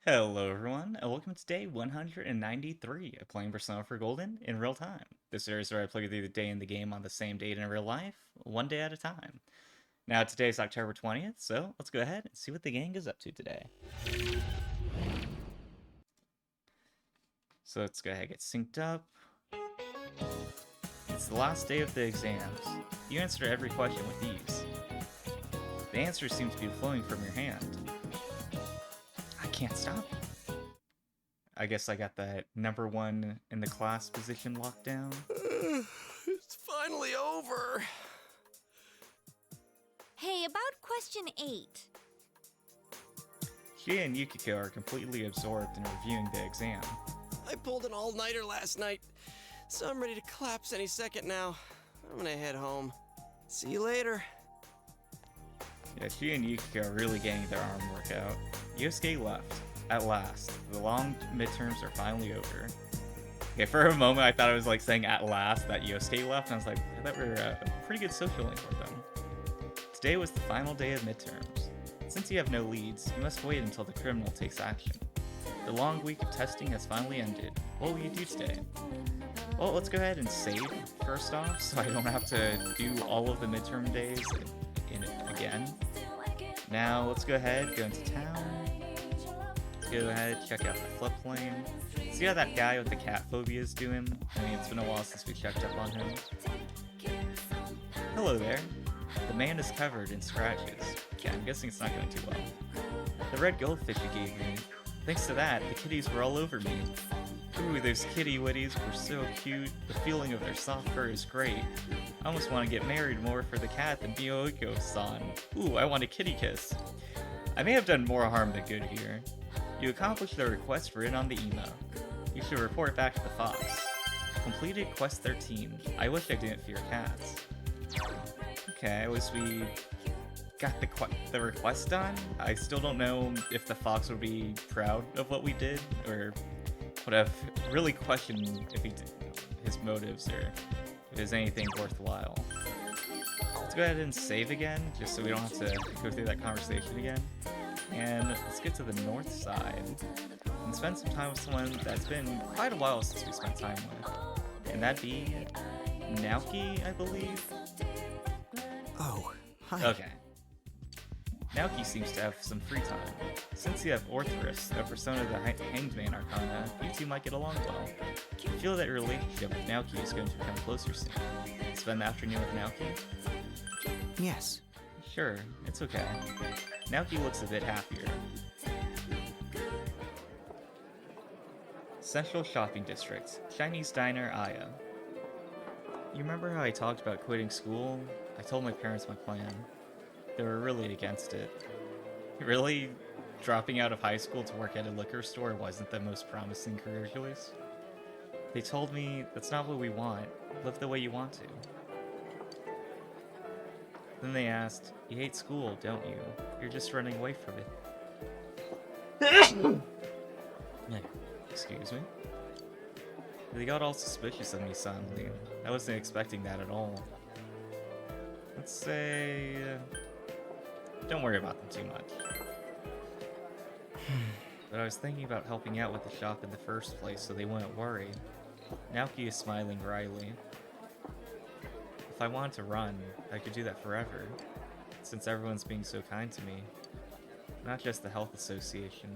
Hello everyone, and welcome to day 193 of playing Persona 4 Golden in real time. This series where I play through the day in the game on the same date in real life, one day at a time. Now today's October 20th, so let's go ahead and see what the gang is up to today. So let's go ahead and get synced up. It's the last day of the exams. You answer every question with ease. The answers seem to be flowing from your hand. I can't stop. I guess I got that number one in the class position locked down. It's finally over. Hey, about question 8. She and Yukiko are completely absorbed in reviewing the exam. I pulled an all-nighter last night, so I'm ready to collapse any second now. I'm gonna head home. See you later. Yeah, she and Yukiko are really getting their arm workout. Yosuke left. At last, the long midterms are finally over. Okay, for a moment I thought I was like saying at last that Yosuke left, and I was like, I thought we were a pretty good social link with them. Today was the final day of midterms. Since you have no leads, you must wait until the criminal takes action. The long week of testing has finally ended. What will you do today? Well, let's go ahead and save first off, so I don't have to do all of the midterm days in again. Now, let's go ahead, go into town. Go ahead, check out the floodplain. See how that guy with the cat phobia is doing? I mean, it's been a while since we checked up on him. Hello there. The man is covered in scratches. Yeah, I'm guessing it's not going too well. The red goldfish you gave me. Thanks to that, the kitties were all over me. Ooh, those kitty witties were so cute. The feeling of their soft fur is great. I almost want to get married more for the cat than Miyoiko-san. Ooh, I want a kitty kiss. I may have done more harm than good here. You accomplished the request written on the email. You should report back to the Fox. Completed quest 13. I wish I didn't fear cats. Okay, at least we got the request done. I still don't know if the Fox would be proud of what we did, or would have really questioned if he did, his motives, or if there's anything worthwhile. Let's go ahead and save again, just so we don't have to go through that conversation again. And let's get to the north side and spend some time with someone that's been quite a while since we spent time with. And that'd be Naoki, I believe. Oh, hi. Okay. Naoki seems to have some free time. Since you have Orthrus, a persona of the Hanged Man Arcana, you two might get along well. You feel that your relationship with Naoki is going to become closer soon. Spend the afternoon with Naoki? Yes. Sure, it's okay. Naoki looks a bit happier. Central Shopping District, Chinese Diner, Aya. You remember how I talked about quitting school? I told my parents my plan. They were really against it. Really? Dropping out of high school to work at a liquor store wasn't the most promising career choice? They told me, that's not what we want. Live the way you want to. Then they asked, you hate school, don't you? You're just running away from it. Excuse me? They got all suspicious of me suddenly. I wasn't expecting that at all. Let's say... don't worry about them too much. But I was thinking about helping out with the shop in the first place so they wouldn't worry. Naoki is smiling wryly. If I wanted to run, I could do that forever, since everyone's being so kind to me. Not just the health association,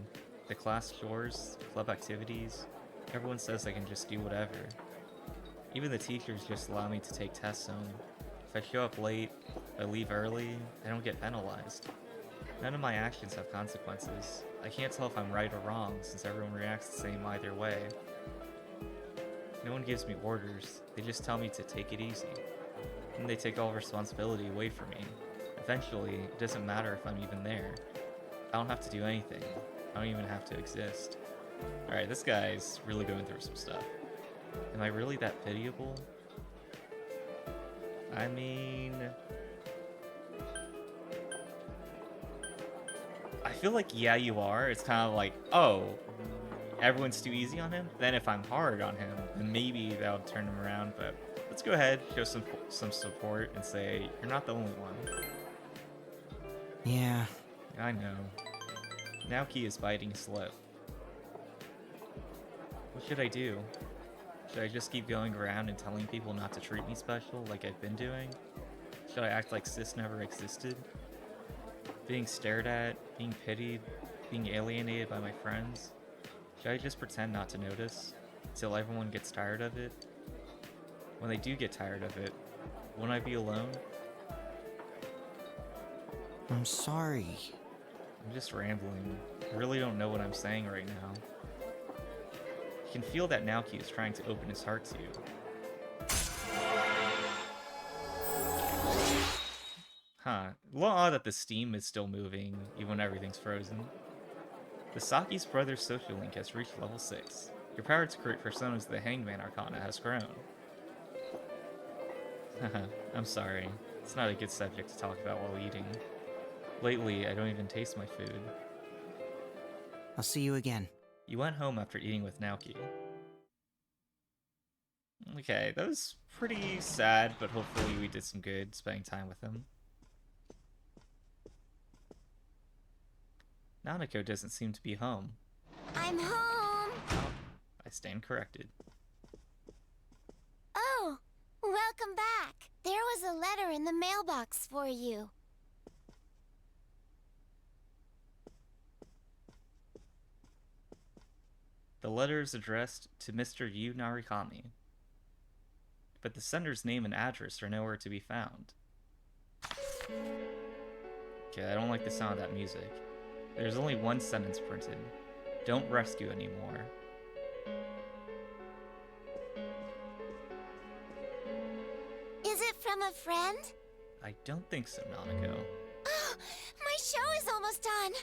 the class chores, club activities, everyone says I can just do whatever. Even the teachers just allow me to take tests home. If I show up late, if I leave early, I don't get penalized. None of my actions have consequences. I can't tell if I'm right or wrong, since everyone reacts the same either way. No one gives me orders, they just tell me to take it easy. And they take all responsibility away from me. Eventually, it doesn't matter if I'm even there. I don't have to do anything. I don't even have to exist. Alright, this guy's really going through some stuff. Am I really that pitiable? I mean... I feel like, yeah, you are. It's kind of like, oh, everyone's too easy on him? Then if I'm hard on him, then maybe that'll turn him around, but... let's go ahead, show some support, and say, you're not the only one. Yeah. I know. Naoki is biting his lip. What should I do? Should I just keep going around and telling people not to treat me special like I've been doing? Should I act like cis never existed? Being stared at, being pitied, being alienated by my friends? Should I just pretend not to notice until everyone gets tired of it? When they do get tired of it, won't I be alone? I'm sorry. I'm just rambling. I really don't know what I'm saying right now. You can feel that Naoki is trying to open his heart to you. Huh. A little odd that the steam is still moving, even when everything's frozen. The Saki's brother's social link has reached level 6. Your power to create personas of the Hangman Arcana has grown. Haha, I'm sorry. It's not a good subject to talk about while eating. Lately, I don't even taste my food. I'll see you again. You went home after eating with Naoki. Okay, that was pretty sad, but hopefully we did some good spending time with him. Nanako doesn't seem to be home. I'm home. Oh, I stand corrected. Oh, welcome back. There was a letter in the mailbox for you. The letter is addressed to Mr. Yu Narikami, but the sender's name and address are nowhere to be found. Okay, I don't like the sound of that music. There's only one sentence printed. Don't rescue anymore. Is it from a friend? I don't think so, Nanako. Oh, my show is almost done.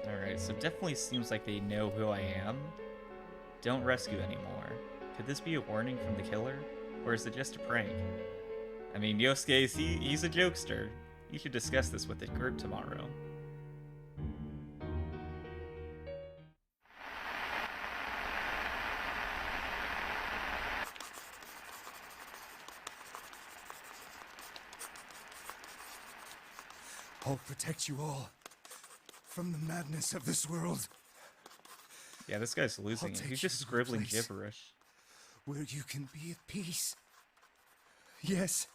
Alright, so definitely seems like they know who I am. Don't rescue anymore. Could this be a warning from the killer? Or is it just a prank? I mean, Yosuke, he's a jokester. You should discuss this with the group tomorrow. I'll protect you all from the madness of this world. Yeah, this guy's losing I'll it. take He's you just to a scribbling place gibberish. where you can be at peace. Yes,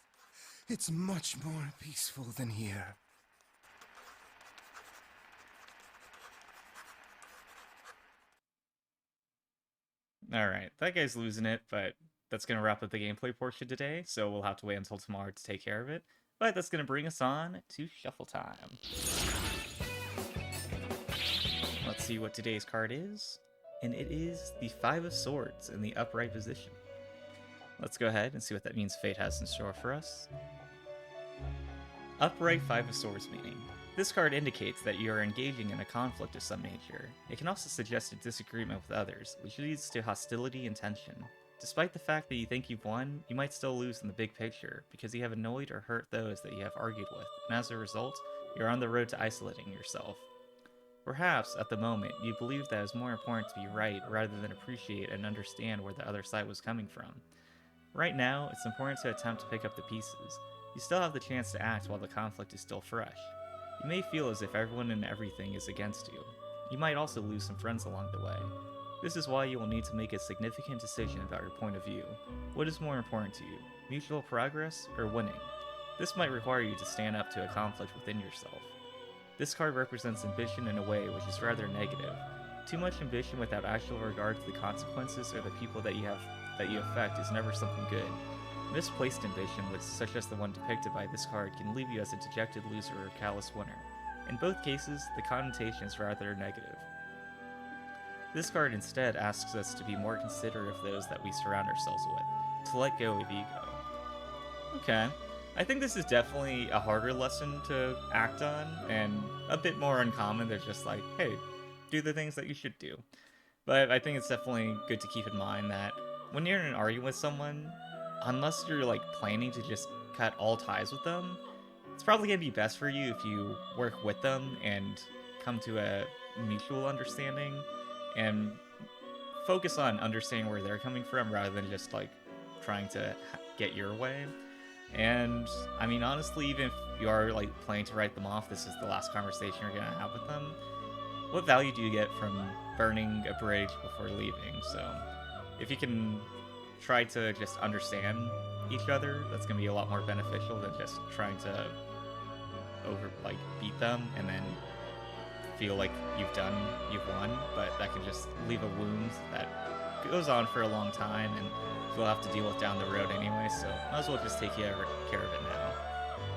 it's much more peaceful than here. Alright, that guy's losing it, but that's going to wrap up the gameplay portion today, so we'll have to wait until tomorrow to take care of it. But that's going to bring us on to shuffle time. Let's see what today's card is. And it is the Five of Swords in the upright position. Let's go ahead and see what that means fate has in store for us. Upright Five of Swords meaning. This card indicates that you are engaging in a conflict of some nature. It can also suggest a disagreement with others, which leads to hostility and tension. Despite the fact that you think you've won, you might still lose in the big picture, because you have annoyed or hurt those that you have argued with, and as a result, you're on the road to isolating yourself. Perhaps, at the moment, you believe that it was more important to be right rather than appreciate and understand where the other side was coming from. Right now, it's important to attempt to pick up the pieces. You still have the chance to act while the conflict is still fresh. You may feel as if everyone and everything is against you. You might also lose some friends along the way. This is why you will need to make a significant decision about your point of view. What is more important to you, mutual progress or winning? This might require you to stand up to a conflict within yourself. This card represents ambition in a way which is rather negative. Too much ambition without actual regard to the consequences or the people that you affect is never something good. Misplaced ambition, such as the one depicted by this card, can leave you as a dejected loser or callous winner. In both cases, the connotation is rather negative. This card instead asks us to be more considerate of those that we surround ourselves with, to let go of ego. Okay. I think this is definitely a harder lesson to act on, and a bit more uncommon. They're just like, hey, do the things that you should do. But I think it's definitely good to keep in mind that when you're in an argument with someone, unless you're like planning to just cut all ties with them, it's probably going to be best for you if you work with them and come to a mutual understanding and focus on understanding where they're coming from rather than just like trying to get your way. And I mean, honestly, even if you are like planning to write them off, this is the last conversation you're gonna have with them. what value do you get from burning a bridge before leaving? So if you can try to just understand each other, that's gonna be a lot more beneficial than just trying to beat them and then feel like you've won, but that can just leave a wound that goes on for a long time and you'll have to deal with down the road anyway, so might as well just take care of it now.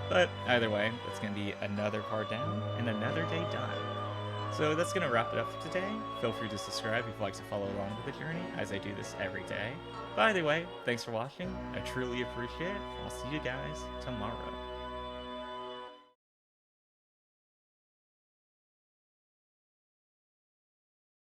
But either way, that's going to be another part down and another day done. So that's going to wrap it up for today. Feel free to subscribe if you'd like to follow along with the journey, as I do this every day. But either way, thanks for watching, I truly appreciate it, and I'll see you guys tomorrow.